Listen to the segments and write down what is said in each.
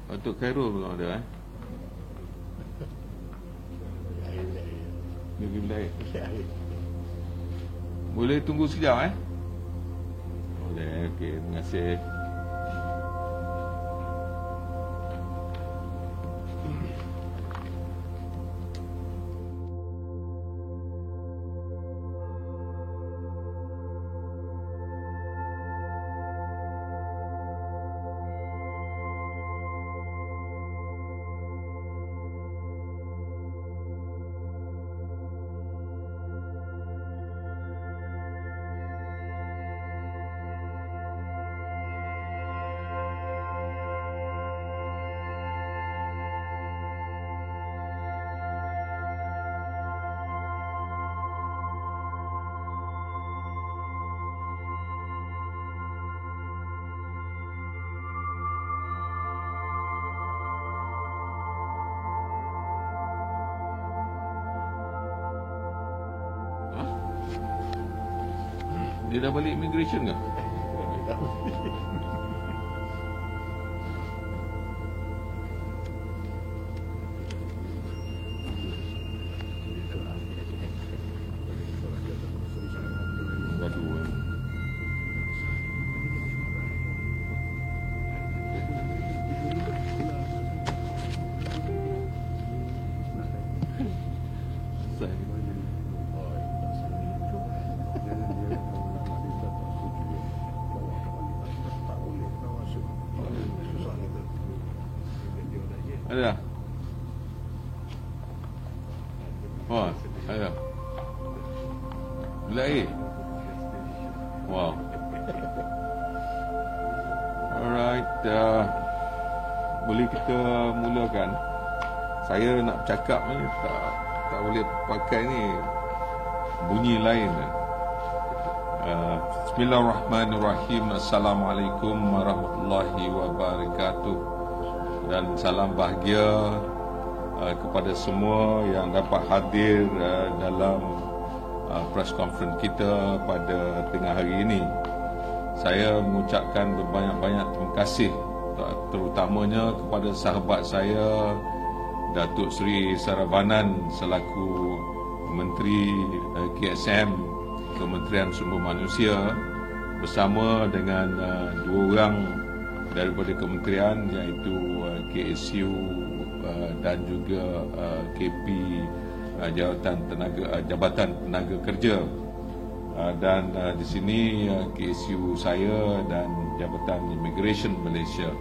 Untuk Khairul belum ada Dia pergi beli air. Boleh tunggu sekejap Boleh, okey, terima kasih. Dia dah balik immigration ke? Gaduh. Ada. Oh, ada. Beli air. Wow. Alright, boleh kita mulakan. Saya nak bercakap ni tak boleh pakai ni bunyi lain. Bismillahirrahmanirrahim. Assalamualaikum warahmatullahi wabarakatuh. Dan salam bahagia kepada semua yang dapat hadir dalam press conference kita pada tengah hari ini. Saya mengucapkan berbanyak-banyak terima kasih terutamanya kepada sahabat saya Datuk Seri Saravanan selaku Menteri KSM, Kementerian Sumber Manusia, bersama dengan dua orang daripada kementerian iaitu KSU dan juga KP, Jabatan Tenaga Kerja, dan di sini KSU saya dan Jabatan Immigration Malaysia.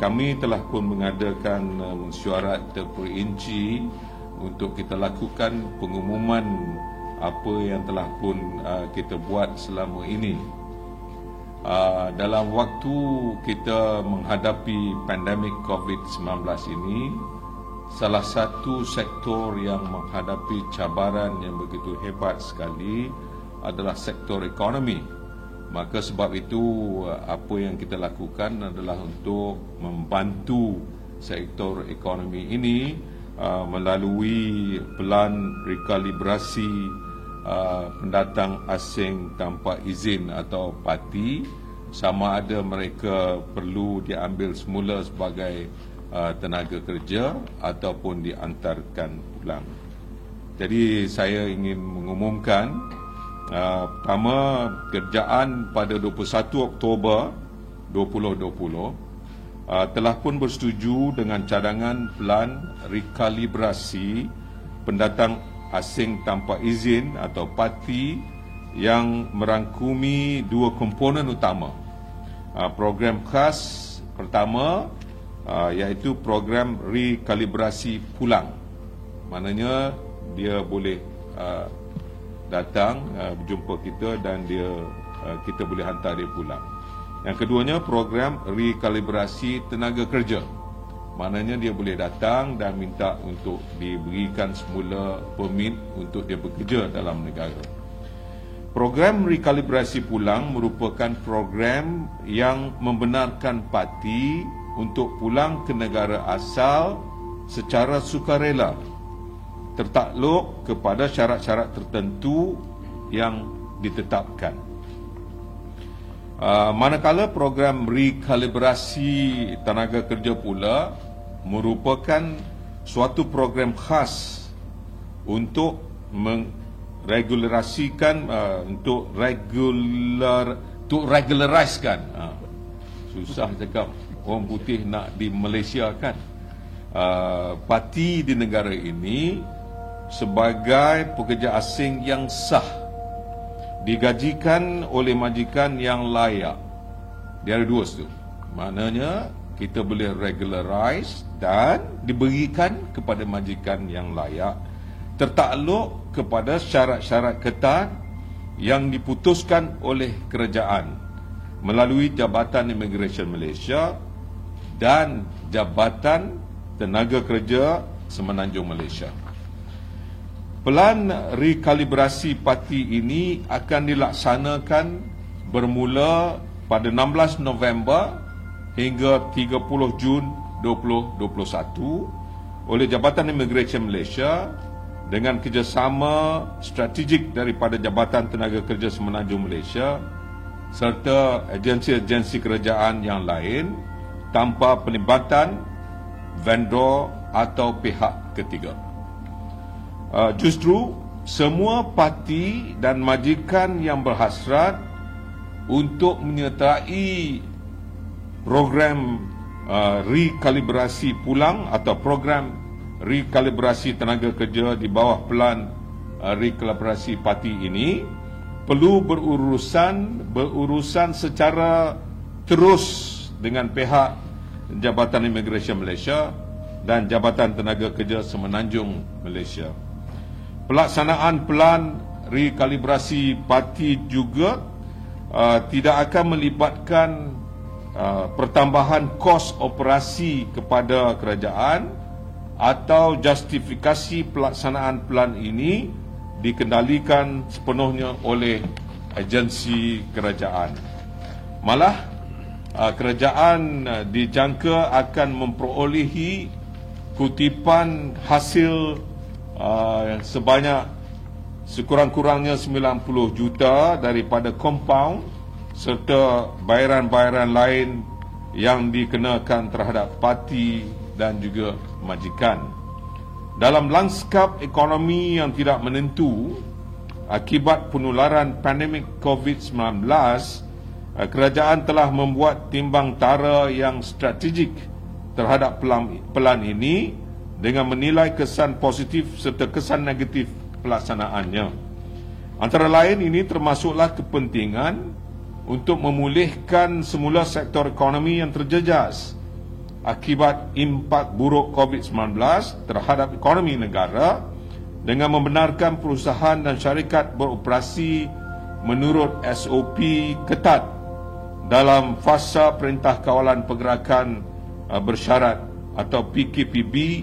Kami telah pun mengadakan mesyuarat terperinci untuk kita lakukan pengumuman apa yang telah pun kita buat selama ini. Dalam waktu kita menghadapi pandemik COVID-19 ini, salah satu sektor yang menghadapi cabaran yang begitu hebat sekali adalah sektor ekonomi. Maka sebab itu apa yang kita lakukan adalah untuk membantu sektor ekonomi ini melalui pelan rekalibrasi pendatang asing tanpa izin atau parti, sama ada mereka perlu diambil semula sebagai tenaga kerja ataupun diantarkan pulang. Jadi saya ingin mengumumkan pertama, kerjaan pada 21 Oktober 2020 telah pun bersetuju dengan cadangan pelan rekalibrasi pendatang asing tanpa izin atau parti yang merangkumi dua komponen utama. Program khas pertama iaitu program rekalibrasi pulang. Maknanya dia boleh datang berjumpa kita dan kita boleh hantar dia pulang. Yang keduanya program rekalibrasi tenaga kerja. Maknanya dia boleh datang dan minta untuk diberikan semula permit untuk dia bekerja dalam negara. Program rekalibrasi pulang merupakan program yang membenarkan parti untuk pulang ke negara asal secara sukarela, tertakluk kepada syarat-syarat tertentu yang ditetapkan. Manakala program rekalibrasi tenaga kerja pula merupakan suatu program khas untuk mengregulasikan, untuk regularisekan. Susah cakap, orang putih nak di Malaysia kan. Parti di negara ini sebagai pekerja asing yang sah, digajikan oleh majikan yang layak. Dia ada dua situ. Maknanya kita boleh regularize dan diberikan kepada majikan yang layak, tertakluk kepada syarat-syarat ketat yang diputuskan oleh kerajaan melalui Jabatan Immigration Malaysia dan Jabatan Tenaga Kerja Semenanjung Malaysia. Pelan rekalibrasi parti ini akan dilaksanakan bermula pada 16 November hingga 30 Jun 2021 oleh Jabatan Immigration Malaysia dengan kerjasama strategik daripada Jabatan Tenaga Kerja Semenanjung Malaysia serta agensi-agensi kerajaan yang lain tanpa pelibatan vendor atau pihak ketiga. Justru semua parti dan majikan yang berhasrat untuk menyertai program rekalibrasi pulang atau program rekalibrasi tenaga kerja di bawah pelan rekalibrasi parti ini perlu berurusan secara terus dengan pihak Jabatan Immigration Malaysia dan Jabatan Tenaga Kerja Semenanjung Malaysia. Pelaksanaan pelan rekalibrasi parti juga tidak akan melibatkan pertambahan kos operasi kepada kerajaan atau justifikasi pelaksanaan pelan ini dikendalikan sepenuhnya oleh agensi kerajaan. Malah kerajaan dijangka akan memperolehi kutipan hasil sebanyak sekurang-kurangnya 90 juta daripada compound serta bayaran-bayaran lain yang dikenakan terhadap parti dan juga majikan. Dalam lanskap ekonomi yang tidak menentu akibat penularan pandemik COVID-19, kerajaan telah membuat timbang tara yang strategik terhadap pelan ini dengan menilai kesan positif serta kesan negatif pelaksanaannya. Antara lain ini termasuklah kepentingan untuk memulihkan semula sektor ekonomi yang terjejas akibat impak buruk COVID-19 terhadap ekonomi negara dengan membenarkan perusahaan dan syarikat beroperasi menurut SOP ketat dalam fasa Perintah Kawalan Pergerakan Bersyarat atau PKPB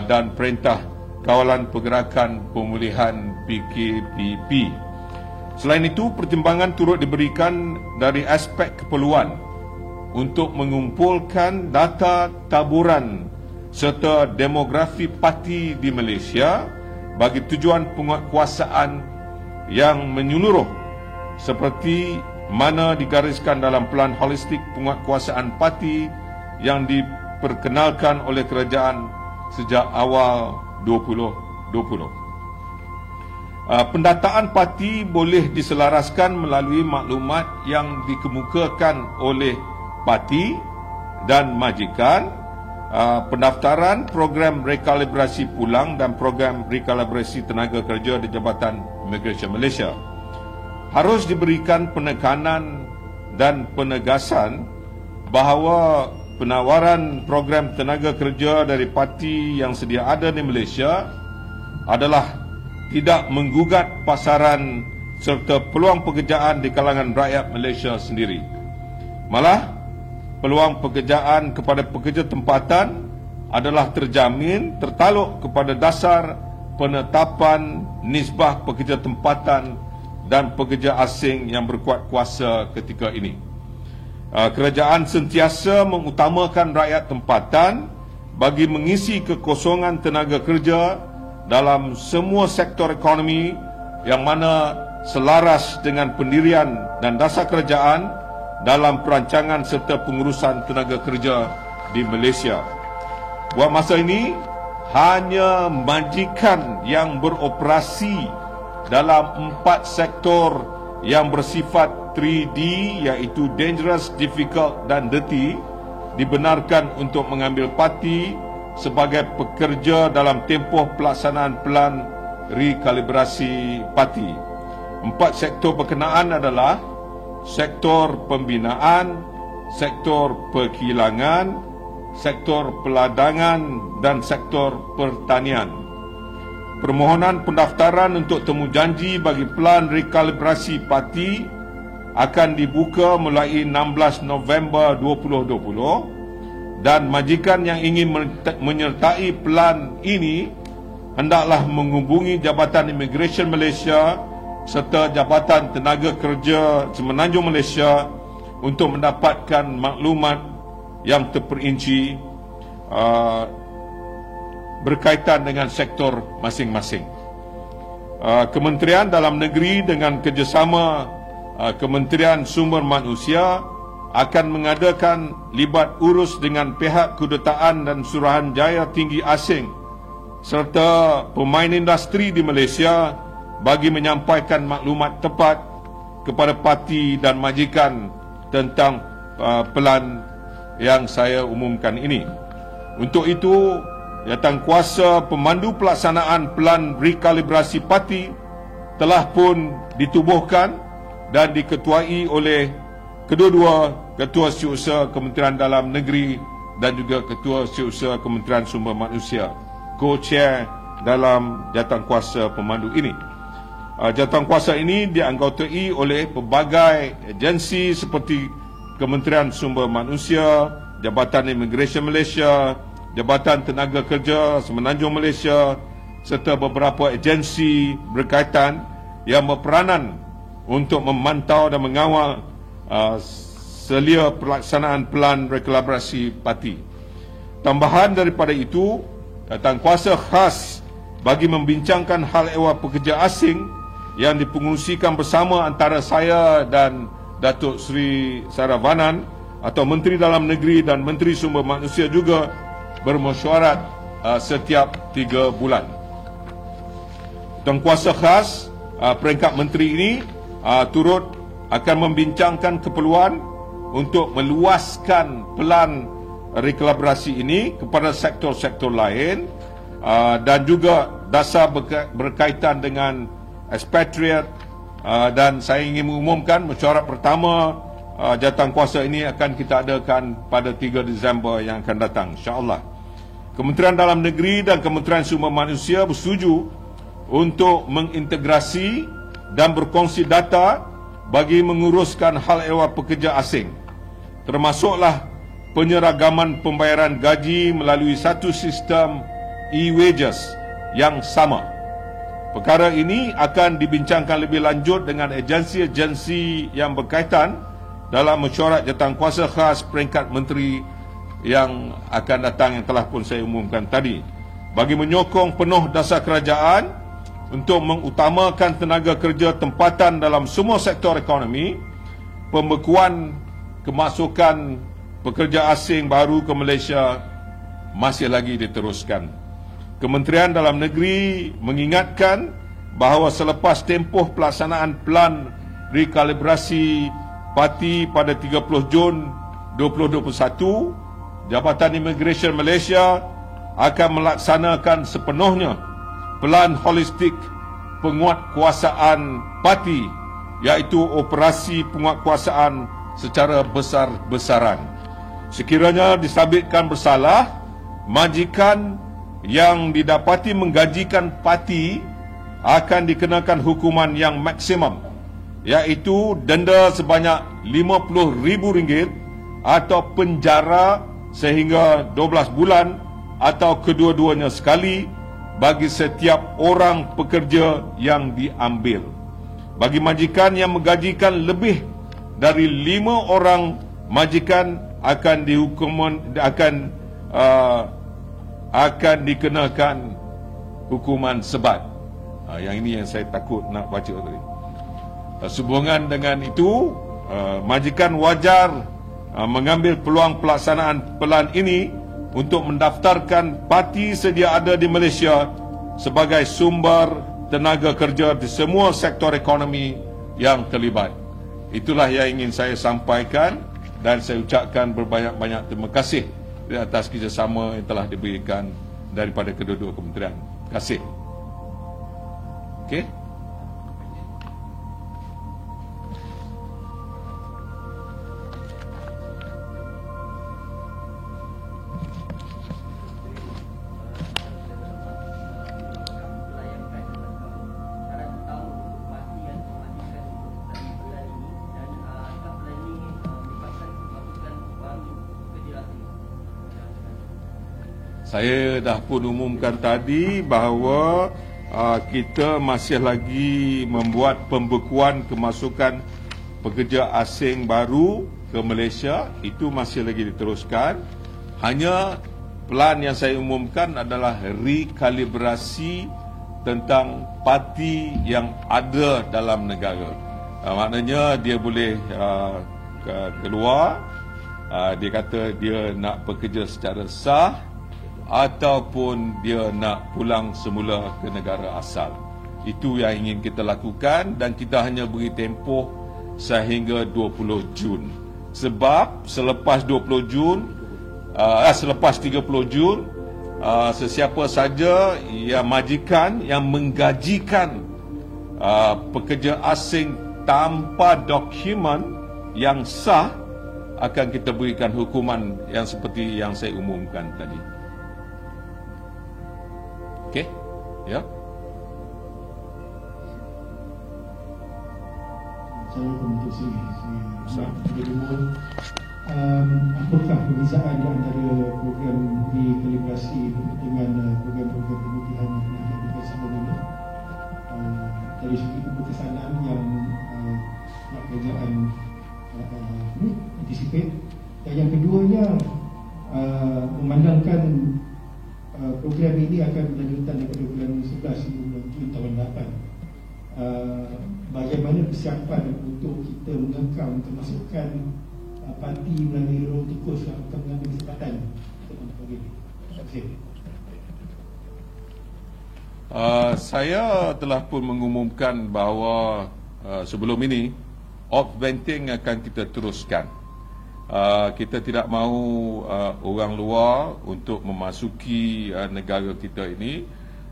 dan Perintah Kawalan Pergerakan Pemulihan PKPP. Selain itu, pertimbangan turut diberikan dari aspek keperluan untuk mengumpulkan data taburan serta demografi parti di Malaysia bagi tujuan penguatkuasaan yang menyeluruh seperti mana digariskan dalam pelan holistik penguatkuasaan parti yang diperkenalkan oleh kerajaan sejak awal 2020. Pendataan parti boleh diselaraskan melalui maklumat yang dikemukakan oleh parti dan majikan. Pendaftaran program rekalibrasi pulang dan program rekalibrasi tenaga kerja di Jabatan Immigration Malaysia harus diberikan penekanan dan penegasan bahawa penawaran program tenaga kerja dari parti yang sedia ada di Malaysia adalah tidak menggugat pasaran serta peluang pekerjaan di kalangan rakyat Malaysia sendiri. Malah, peluang pekerjaan kepada pekerja tempatan adalah terjamin tertaluk kepada dasar penetapan nisbah pekerja tempatan dan pekerja asing yang berkuat kuasa ketika ini. Kerajaan sentiasa mengutamakan rakyat tempatan bagi mengisi kekosongan tenaga kerja dalam semua sektor ekonomi yang mana selaras dengan pendirian dan dasar kerajaan dalam perancangan serta pengurusan tenaga kerja di Malaysia. Buat masa ini, hanya majikan yang beroperasi dalam 4 sektor yang bersifat 3D, iaitu dangerous, difficult dan dirty, dibenarkan untuk mengambil parti sebagai pekerja dalam tempoh pelaksanaan pelan rekalibrasi parti. 4 sektor berkenaan adalah sektor pembinaan, sektor perkilangan, sektor peladangan dan sektor pertanian. Permohonan pendaftaran untuk temujanji bagi pelan rekalibrasi parti akan dibuka mulai 16 November 2020 dan majikan yang ingin menyertai pelan ini hendaklah menghubungi Jabatan Immigration Malaysia serta Jabatan Tenaga Kerja Semenanjung Malaysia untuk mendapatkan maklumat yang terperinci berkaitan dengan sektor masing-masing. Kementerian Dalam Negeri dengan kerjasama Kementerian Sumber Manusia akan mengadakan libat urus dengan pihak kedutaan dan suruhanjaya tinggi asing serta pemain industri di Malaysia bagi menyampaikan maklumat tepat kepada parti dan majikan tentang pelan yang saya umumkan ini. Untuk itu, Jawatankuasa Pemandu Pelaksanaan Pelan Rekalibrasi Parti telah pun ditubuhkan dan diketuai oleh kedua-dua Ketua Setiausaha Kementerian Dalam Negeri dan juga Ketua Setiausaha Kementerian Sumber Manusia, co-chair dalam Jawatankuasa Pemandu ini. Jawatankuasa ini dianggotai oleh pelbagai agensi seperti Kementerian Sumber Manusia, Jabatan Immigration Malaysia, Jabatan Tenaga Kerja Semenanjung Malaysia serta beberapa agensi berkaitan yang berperanan untuk memantau dan mengawal selia pelaksanaan pelan rekalibrasi parti. Tambahan daripada itu, Jawatankuasa khas bagi membincangkan hal ehwal pekerja asing yang dipengerusikan bersama antara saya dan Datuk Seri Saravanan atau Menteri Dalam Negeri dan Menteri Sumber Manusia juga bermesyuarat setiap 3 bulan. Jawatankuasa khas peringkat menteri ini turut akan membincangkan keperluan untuk meluaskan pelan rekalibrasi ini kepada sektor-sektor lain dan juga dasar berkaitan dengan expatriate, dan saya ingin mengumumkan mesyuarat pertama jawatankuasa ini akan kita adakan pada 3 Disember yang akan datang, insya-Allah. Kementerian Dalam Negeri dan Kementerian Sumber Manusia bersetuju untuk mengintegrasi dan berkongsi data bagi menguruskan hal ehwal pekerja asing, termasuklah penyeragaman pembayaran gaji melalui satu sistem e-wages yang sama. Perkara ini akan dibincangkan lebih lanjut dengan agensi-agensi yang berkaitan dalam mesyuarat jawatankuasa khas peringkat menteri yang akan datang yang telah pun saya umumkan tadi, bagi menyokong penuh dasar kerajaan untuk mengutamakan tenaga kerja tempatan dalam semua sektor ekonomi. Pembekuan kemasukan pekerja asing baru ke Malaysia masih lagi diteruskan. Kementerian Dalam Negeri mengingatkan bahawa selepas tempoh pelaksanaan pelan rekalibrasi parti pada 30 Jun 2021, Jabatan Immigration Malaysia akan melaksanakan sepenuhnya pelan holistik penguatkuasaan parti, iaitu operasi penguatkuasaan secara besar-besaran. Sekiranya disabitkan bersalah, majikan yang didapati menggajikan parti akan dikenakan hukuman yang maksimum, iaitu denda sebanyak RM50,000 atau penjara sehingga 12 bulan atau kedua-duanya sekali bagi setiap orang pekerja yang diambil. Bagi majikan yang menggajikan lebih dari 5 orang majikan akan dikenakan hukuman sebat. Yang ini yang saya takut nak baca tadi. Sehubungan dengan itu, majikan wajar mengambil peluang pelaksanaan pelan ini untuk mendaftarkan parti sedia ada di Malaysia sebagai sumber tenaga kerja di semua sektor ekonomi yang terlibat. Itulah yang ingin saya sampaikan dan saya ucapkan berbanyak-banyak terima kasih di atas kerjasama yang telah diberikan daripada kedua-dua kementerian. Terima kasih. Okey. Saya dah pun umumkan tadi bahawa kita masih lagi membuat pembekuan kemasukan pekerja asing baru ke Malaysia. Itu masih lagi diteruskan. Hanya pelan yang saya umumkan adalah rekalibrasi tentang parti yang ada dalam negara. Maknanya dia boleh keluar, dia kata dia nak bekerja secara sah, ataupun dia nak pulang semula ke negara asal. Itu yang ingin kita lakukan dan kita hanya beri tempoh sehingga 20 Jun. Sebab selepas 20 Jun, selepas 30 Jun, sesiapa saja yang majikan yang menggajikan pekerja asing tanpa dokumen yang sah akan kita berikan hukuman yang seperti yang saya umumkan tadi. Okey? Ya. Saya untuk saya apakah perbezaan di antara program rekalibrasi dengan program-program pemutihan yang dilakukan sebelum ini dari segi keputusanan yang nak kerajaan anticipate, dan yang keduanya memandangkan program ini akan berlanjutan daripada bulan 11 hingga bulan Jun tahun 8. Bagaimana persiapan untuk kita mengekang kemasukan parti melalui ruang tikus yang akan mengambil kesempatan untuk membagi? Terima kasih. Saya telah pun mengumumkan bahawa sebelum ini outbanking akan kita teruskan. Kita tidak mahu orang luar untuk memasuki negara kita ini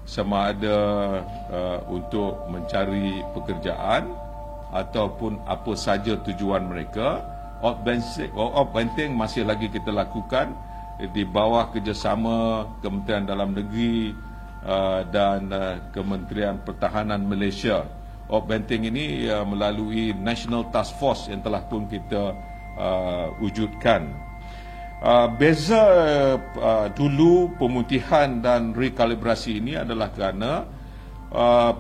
sama ada untuk mencari pekerjaan ataupun apa saja tujuan mereka. Outbanking masih lagi kita lakukan di bawah kerjasama Kementerian Dalam Negeri dan Kementerian Pertahanan Malaysia. Outbanking ini melalui National Task Force yang telah pun kita wujudkan. Beza dulu pemutihan dan rekalibrasi ini adalah kerana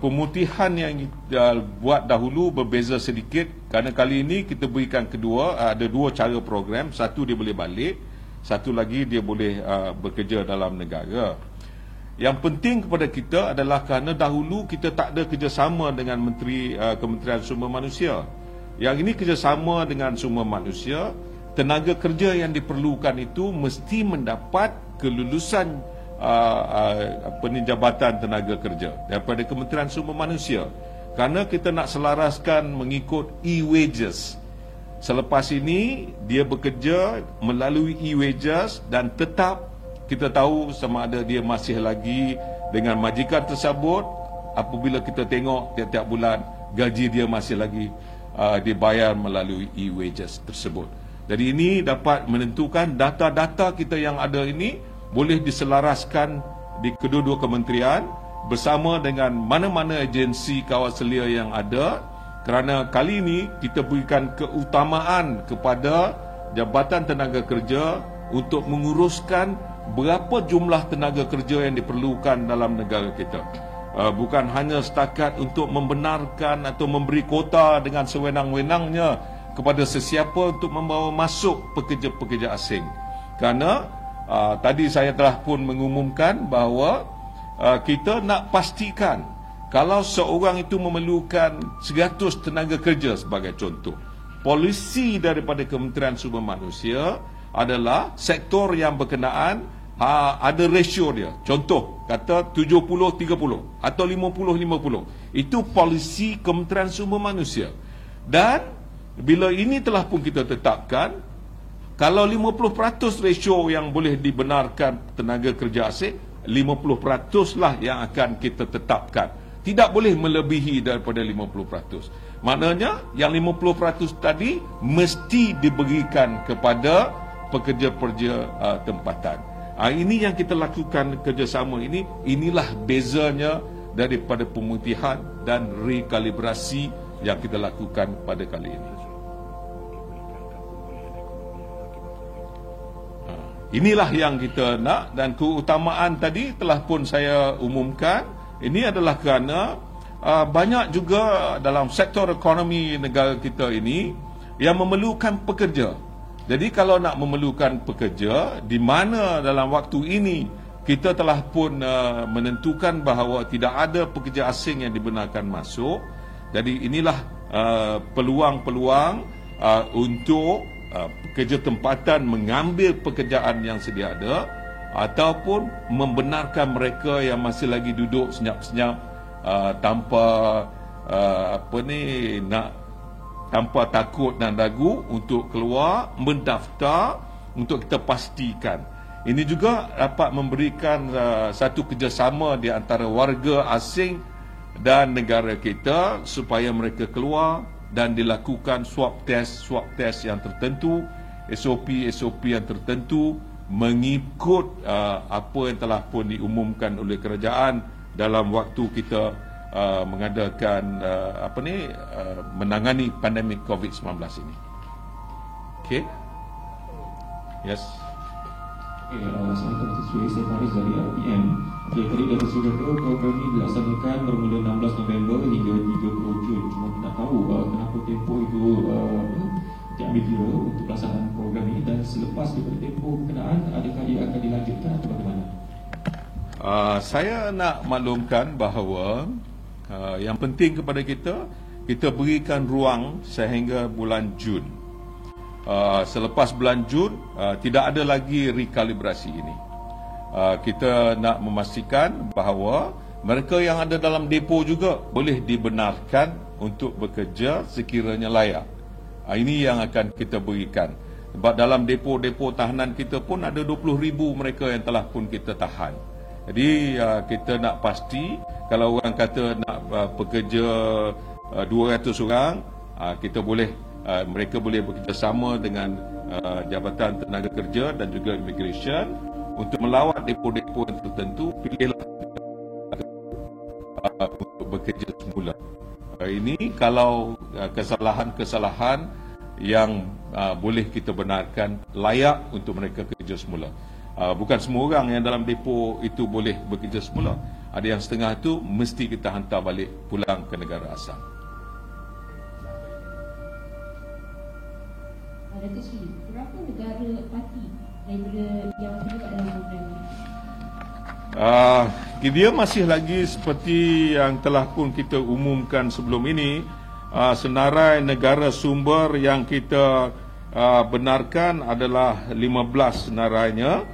pemutihan yang kita buat dahulu berbeza sedikit, kerana kali ini kita berikan ada dua cara program. Satu dia boleh balik, satu lagi dia boleh bekerja dalam negara. Yang penting kepada kita adalah kerana dahulu kita tak ada kerjasama dengan Kementerian Sumber Manusia. Yang ini kerjasama dengan sumber manusia. Tenaga kerja yang diperlukan itu mesti mendapat kelulusan penjabatan tenaga kerja daripada Kementerian Sumber Manusia, kerana kita nak selaraskan mengikut e-wages. Selepas ini dia bekerja melalui e-wages dan tetap kita tahu sama ada dia masih lagi dengan majikan tersebut. Apabila kita tengok tiap-tiap bulan gaji dia masih lagi dibayar melalui e-wages tersebut. Jadi ini dapat menentukan data-data kita yang ada ini boleh diselaraskan di kedua-dua kementerian bersama dengan mana-mana agensi kawal selia yang ada, kerana kali ini kita berikan keutamaan kepada Jabatan Tenaga Kerja untuk menguruskan berapa jumlah tenaga kerja yang diperlukan dalam negara kita. Bukan hanya setakat untuk membenarkan atau memberi kuota dengan sewenang-wenangnya kepada sesiapa untuk membawa masuk pekerja-pekerja asing. Kerana tadi saya telah pun mengumumkan bahawa kita nak pastikan kalau seorang itu memerlukan 100 tenaga kerja sebagai contoh, polisi daripada Kementerian Sumber Manusia adalah sektor yang berkenaan ada ratio dia. Contoh, kata 70-30 atau 50-50. Itu polisi Kementerian Sumber Manusia. Dan bila ini telah pun kita tetapkan, kalau 50% ratio yang boleh dibenarkan tenaga kerja asing, 50% lah yang akan kita tetapkan. Tidak boleh melebihi daripada 50%. Maknanya yang 50% tadi mesti diberikan kepada pekerja-pekerja tempatan. Ini yang kita lakukan kerjasama ini. Inilah bezanya daripada pemutihan dan rekalibrasi yang kita lakukan pada kali ini. Inilah yang kita nak, dan keutamaan tadi telah pun saya umumkan. Ini adalah kerana banyak juga dalam sektor ekonomi negara kita ini yang memerlukan pekerja. Jadi kalau nak memerlukan pekerja, di mana dalam waktu ini kita telah pun menentukan bahawa tidak ada pekerja asing yang dibenarkan masuk. Jadi inilah peluang-peluang untuk pekerja tempatan mengambil pekerjaan yang sedia ada, ataupun membenarkan mereka yang masih lagi duduk senyap-senyap tanpa tanpa takut dan ragu untuk keluar mendaftar, untuk kita pastikan. Ini juga dapat memberikan satu kerjasama di antara warga asing dan negara kita supaya mereka keluar dan dilakukan swab test yang tertentu, SOP yang tertentu, mengikut apa yang telah pun diumumkan oleh kerajaan dalam waktu kita mengadakan menangani pandemik COVID-19 ini. Okey. Yes. Assalamualaikum, saya Faris dari RPM. Okey, tadi dah bercerita program ini dilaksanakan bermula 16 November hingga 30 Jun. Cuma nak tahu kenapa tempoh itu diambil kira untuk pelaksanaan program ini, dan selepas daripada tempoh berkenaan, adakah ia akan dilanjutkan atau bagaimana? Saya nak maklumkan bahawa yang penting kepada kita berikan ruang sehingga bulan Jun. Selepas bulan Jun, tidak ada lagi rekalibrasi ini. Kita nak memastikan bahawa mereka yang ada dalam depo juga boleh dibenarkan untuk bekerja sekiranya layak. Ini yang akan kita berikan. Sebab dalam depo-depo tahanan kita pun ada 20,000 mereka yang telah pun kita tahan. Jadi kita nak pasti, kalau orang kata nak pekerja 200 orang, kita boleh, mereka boleh bekerjasama dengan Jabatan Tenaga Kerja dan juga Immigration untuk melawat depo-depo yang tertentu. Pilihlah untuk bekerja semula. Ini kalau kesalahan-kesalahan yang boleh kita benarkan layak untuk mereka kerja semula. Bukan semua orang yang dalam depo itu boleh bekerja semula. Ada yang setengah tu mesti kita hantar balik pulang ke negara asal. Datuk Seri, berapa negara parti daripada yang terlibat dalam program ini? Dia masih lagi seperti yang telah pun kita umumkan sebelum ini. Senarai negara sumber yang kita benarkan adalah 15 senarainya,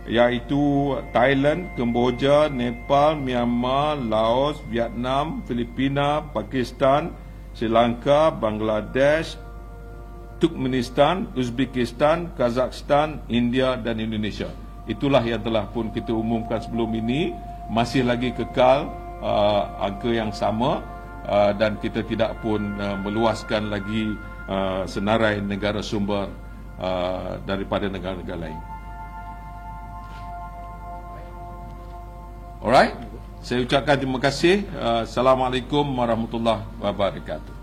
iaitu Thailand, Kemboja, Nepal, Myanmar, Laos, Vietnam, Filipina, Pakistan, Sri Lanka, Bangladesh, Turkmenistan, Uzbekistan, Kazakhstan, India dan Indonesia. Itulah yang telah pun kita umumkan sebelum ini. Masih lagi kekal angka yang sama, dan kita tidak pun meluaskan lagi senarai negara sumber daripada negara-negara lain. Alright, saya ucapkan terima kasih. Assalamualaikum warahmatullahi wabarakatuh.